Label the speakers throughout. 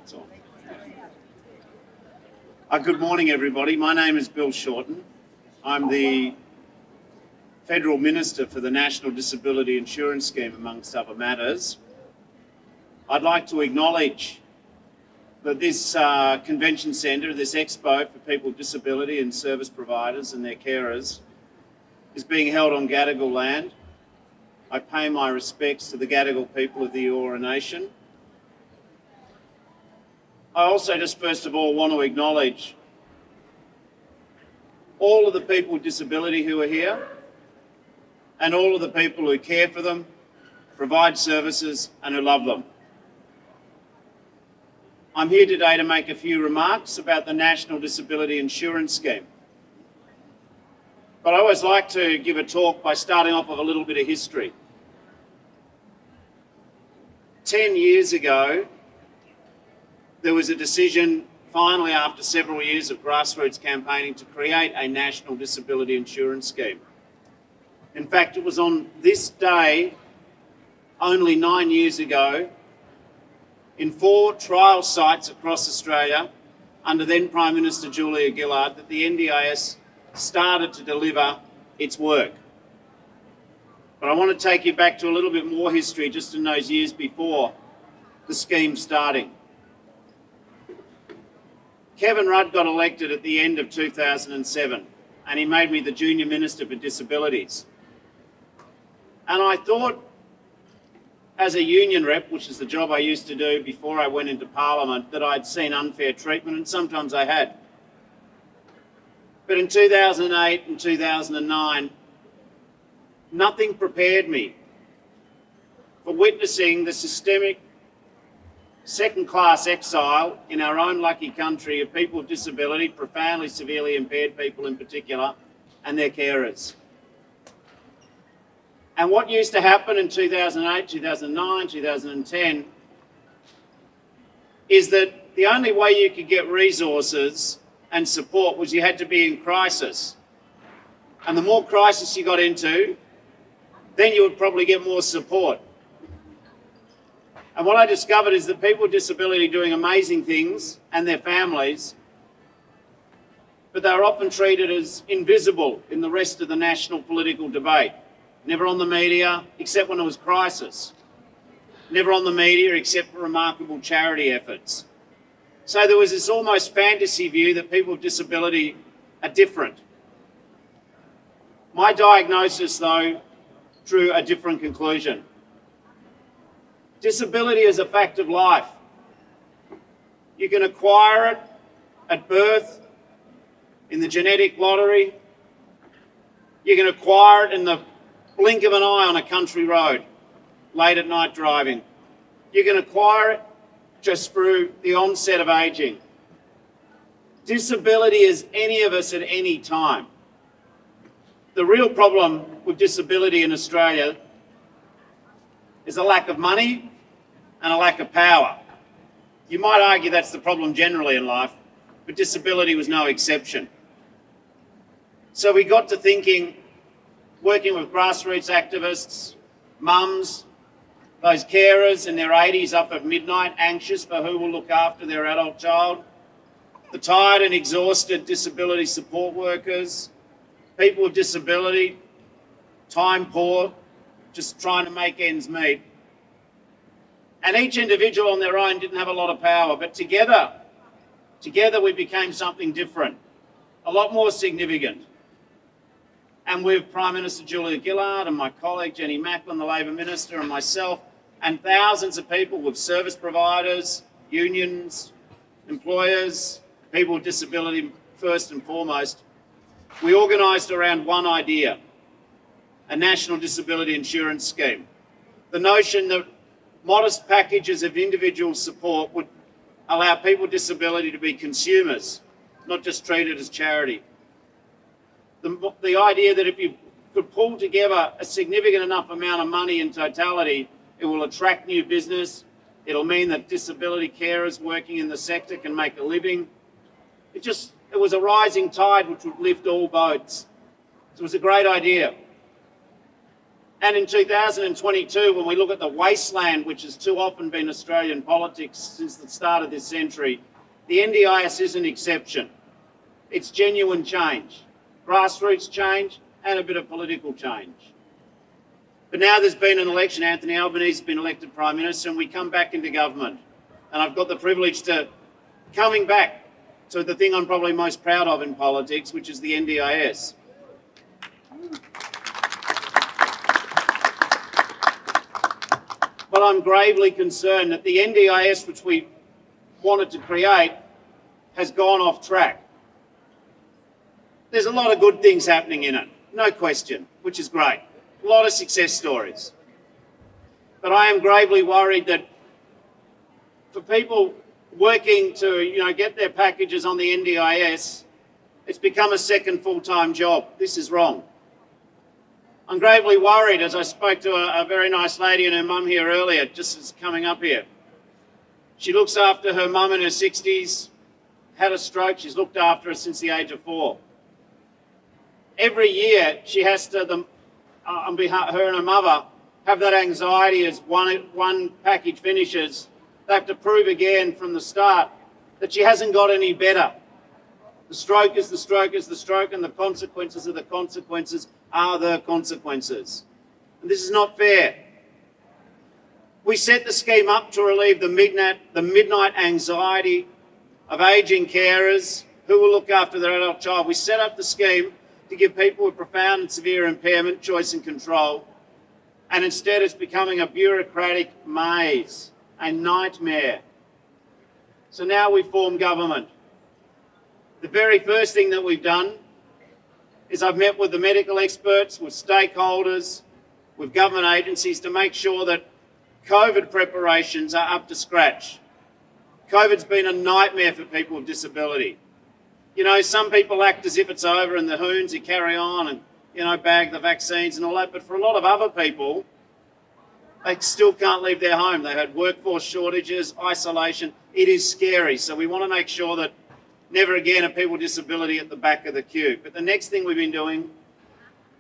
Speaker 1: It's on. Good morning, everybody. My name is Bill Shorten. I'm the Federal Minister for the National Disability Insurance Scheme, amongst other matters. I'd like to acknowledge that this convention centre, this expo for people with disability and service providers and their carers, is being held on Gadigal land. I pay my respects to the Gadigal people of the Eora Nation. I also just first of all want to acknowledge all of the people with disability who are here and all of the people who care for them, provide services and who love them. I'm here today to make a few remarks about the National Disability Insurance Scheme. But I always like to give a talk by starting off with a little bit of history. 10 years ago, there was a decision, finally after several years of grassroots campaigning, to create a National Disability Insurance Scheme. In fact, it was on this day, only 9 years ago, in 4 trial sites across Australia, under then Prime Minister Julia Gillard, that the NDIS started to deliver its work. But I want to take you back to a little bit more history, just in those years before the scheme starting. Kevin Rudd got elected at the end of 2007, and he made me the Junior Minister for Disabilities. And I thought, as a union rep, which is the job I used to do before I went into Parliament, that I'd seen unfair treatment, and sometimes I had. But in 2008 and 2009, nothing prepared me for witnessing the systemic second-class exile in our own lucky country of people with disability, profoundly severely impaired people in particular, and their carers. And what used to happen in 2008, 2009, 2010 is that the only way you could get resources and support was you had to be in crisis. And the more crisis you got into, then you would probably get more support. And what I discovered is that people with disability are doing amazing things, and their families, but they're often treated as invisible in the rest of the national political debate. Never on the media, except when it was crisis. Never on the media, except for remarkable charity efforts. So there was this almost fantasy view that people with disability are different. My diagnosis, though, drew a different conclusion. Disability is a fact of life. You can acquire it at birth, in the genetic lottery. You can acquire it in the blink of an eye on a country road, late at night driving. You can acquire it just through the onset of ageing. Disability is any of us at any time. The real problem with disability in Australia is a lack of money and a lack of power. You might argue that's the problem generally in life, but disability was no exception. So we got to thinking, working with grassroots activists, mums, those carers in their 80s up at midnight, anxious for who will look after their adult child, the tired and exhausted disability support workers, people with disability, time poor, just trying to make ends meet. And each individual on their own didn't have a lot of power, but together we became something different, a lot more significant. And with Prime Minister Julia Gillard and my colleague Jenny Macklin, the Labor Minister, and myself, and thousands of people with service providers, unions, employers, people with disability first and foremost, we organised around one idea, a National Disability Insurance Scheme. The notion that modest packages of individual support would allow people with disability to be consumers, not just treated as charity. The idea that if you could pull together a significant enough amount of money in totality, it will attract new business. It'll mean that disability carers working in the sector can make a living. It was a rising tide which would lift all boats. So it was a great idea. And in 2022, when we look at the wasteland, which has too often been Australian politics since the start of this century, the NDIS is an exception. It's genuine change, grassroots change, and a bit of political change. But now there's been an election, Anthony Albanese has been elected Prime Minister, and we come back into government. And I've got the privilege to coming back to the thing I'm probably most proud of in politics, which is the NDIS. But I'm gravely concerned that the NDIS, which we wanted to create, has gone off track. There's a lot of good things happening in it, no question, which is great. A lot of success stories. But I am gravely worried that for people working to get their packages on the NDIS, it's become a second full-time job. This is wrong. I'm gravely worried, as I spoke to a very nice lady and her mum here earlier, just as coming up here. She looks after her mum in her 60s, had a stroke, she's looked after her since the age of 4. Every year she has to, on behalf her and her mother, have that anxiety as one package finishes. They have to prove again from the start that she hasn't got any better. The stroke is the stroke is the stroke, and the consequences of the consequences are the consequences. And this is not fair. We set the scheme up to relieve the midnight anxiety of ageing carers who will look after their adult child. We set up the scheme to give people with profound and severe impairment choice and control, and instead it's becoming a bureaucratic maze, a nightmare. So now we form government. The very first thing that we've done is I've met with the medical experts, with stakeholders, with government agencies to make sure that COVID preparations are up to scratch. COVID's been a nightmare for people with disability. Some people act as if it's over and the hoons, you carry on and, bag the vaccines and all that. But for a lot of other people, they still can't leave their home. They've had workforce shortages, isolation. It is scary. So we want to make sure that never again are people with disability at the back of the queue. But the next thing we've been doing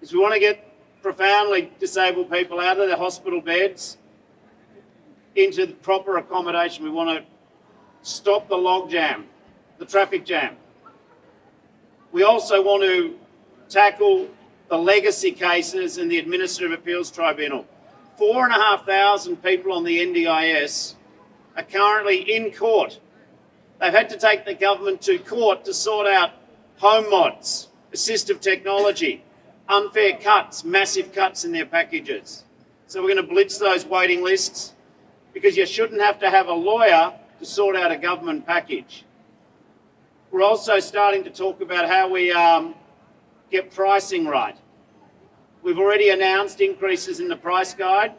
Speaker 1: is we want to get profoundly disabled people out of their hospital beds into the proper accommodation. We want to stop the log jam, the traffic jam. We also want to tackle the legacy cases in the Administrative Appeals Tribunal. 4,500 people on the NDIS are currently in court. They've had to take the government to court to sort out home mods, assistive technology, unfair cuts, massive cuts in their packages. So we're going to blitz those waiting lists, because you shouldn't have to have a lawyer to sort out a government package. We're also starting to talk about how we get pricing right. We've already announced increases in the price guide,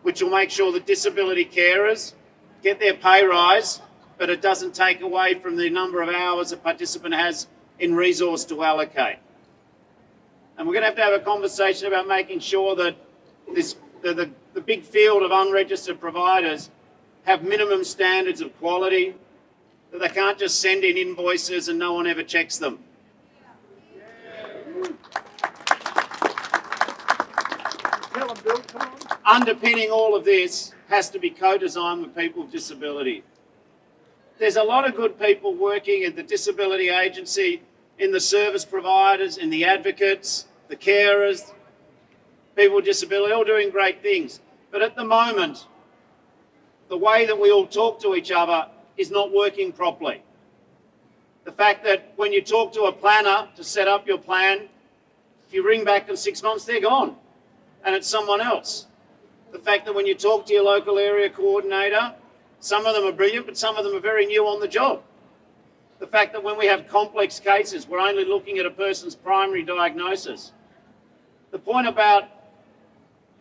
Speaker 1: which will make sure that disability carers get their pay rise, but it doesn't take away from the number of hours a participant has in resource to allocate. And we're going to have a conversation about making sure that the big field of unregistered providers have minimum standards of quality, that they can't just send in invoices and no one ever checks them.
Speaker 2: Tell them, Bill, come on.
Speaker 1: Underpinning all of this has to be co-designed with people with disability. There's a lot of good people working at the disability agency, in the service providers, in the advocates, the carers, people with disability, all doing great things. But at the moment, the way that we all talk to each other is not working properly. The fact that when you talk to a planner to set up your plan, if you ring back in 6 months, they're gone and it's someone else. The fact that when you talk to your local area coordinator, some of them are brilliant, but some of them are very new on the job. The fact that when we have complex cases, we're only looking at a person's primary diagnosis. The point about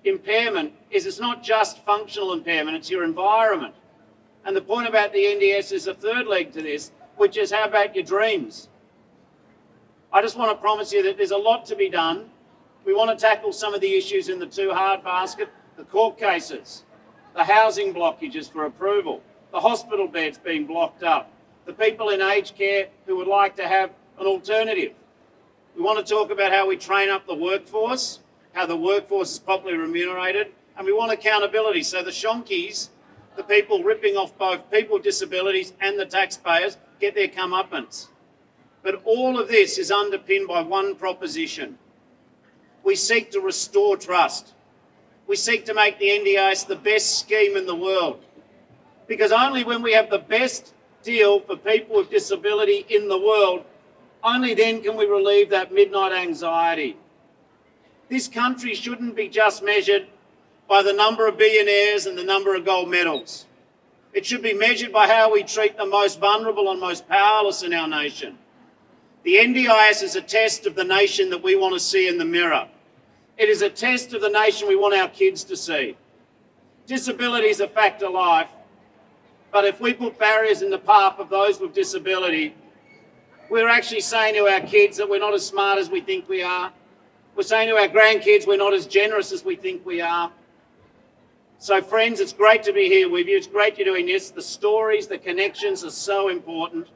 Speaker 1: impairment is it's not just functional impairment, it's your environment. And the point about the NDS is a third leg to this, which is how about your dreams? I just want to promise you that there's a lot to be done. We want to tackle some of the issues in the too hard basket, the court cases, the housing blockages for approval, the hospital beds being blocked up, the people in aged care who would like to have an alternative. We want to talk about how we train up the workforce, how the workforce is properly remunerated, and we want accountability. So the shonkies, the people ripping off both people with disabilities and the taxpayers, get their comeuppance. But all of this is underpinned by one proposition. We seek to restore trust. We seek to make the NDIS the best scheme in the world. Because only when we have the best deal for people with disability in the world, only then can we relieve that midnight anxiety. This country shouldn't be just measured by the number of billionaires and the number of gold medals. It should be measured by how we treat the most vulnerable and most powerless in our nation. The NDIS is a test of the nation that we want to see in the mirror. It is a test of the nation we want our kids to see. Disability is a fact of life, but if we put barriers in the path of those with disability, we're actually saying to our kids that we're not as smart as we think we are. We're saying to our grandkids we're not as generous as we think we are. So friends, it's great to be here with you. It's great you're doing this. The stories, the connections are so important.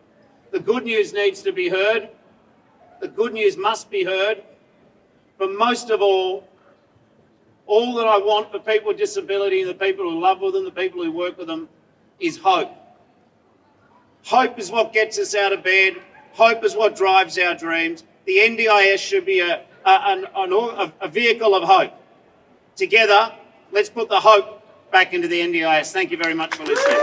Speaker 1: The good news needs to be heard. The good news must be heard. But most of all that I want for people with disability, the people who love with them, the people who work with them, is hope. Hope is what gets us out of bed. Hope is what drives our dreams. The NDIS should be a vehicle of hope. Together, let's put the hope back into the NDIS. Thank you very much for listening.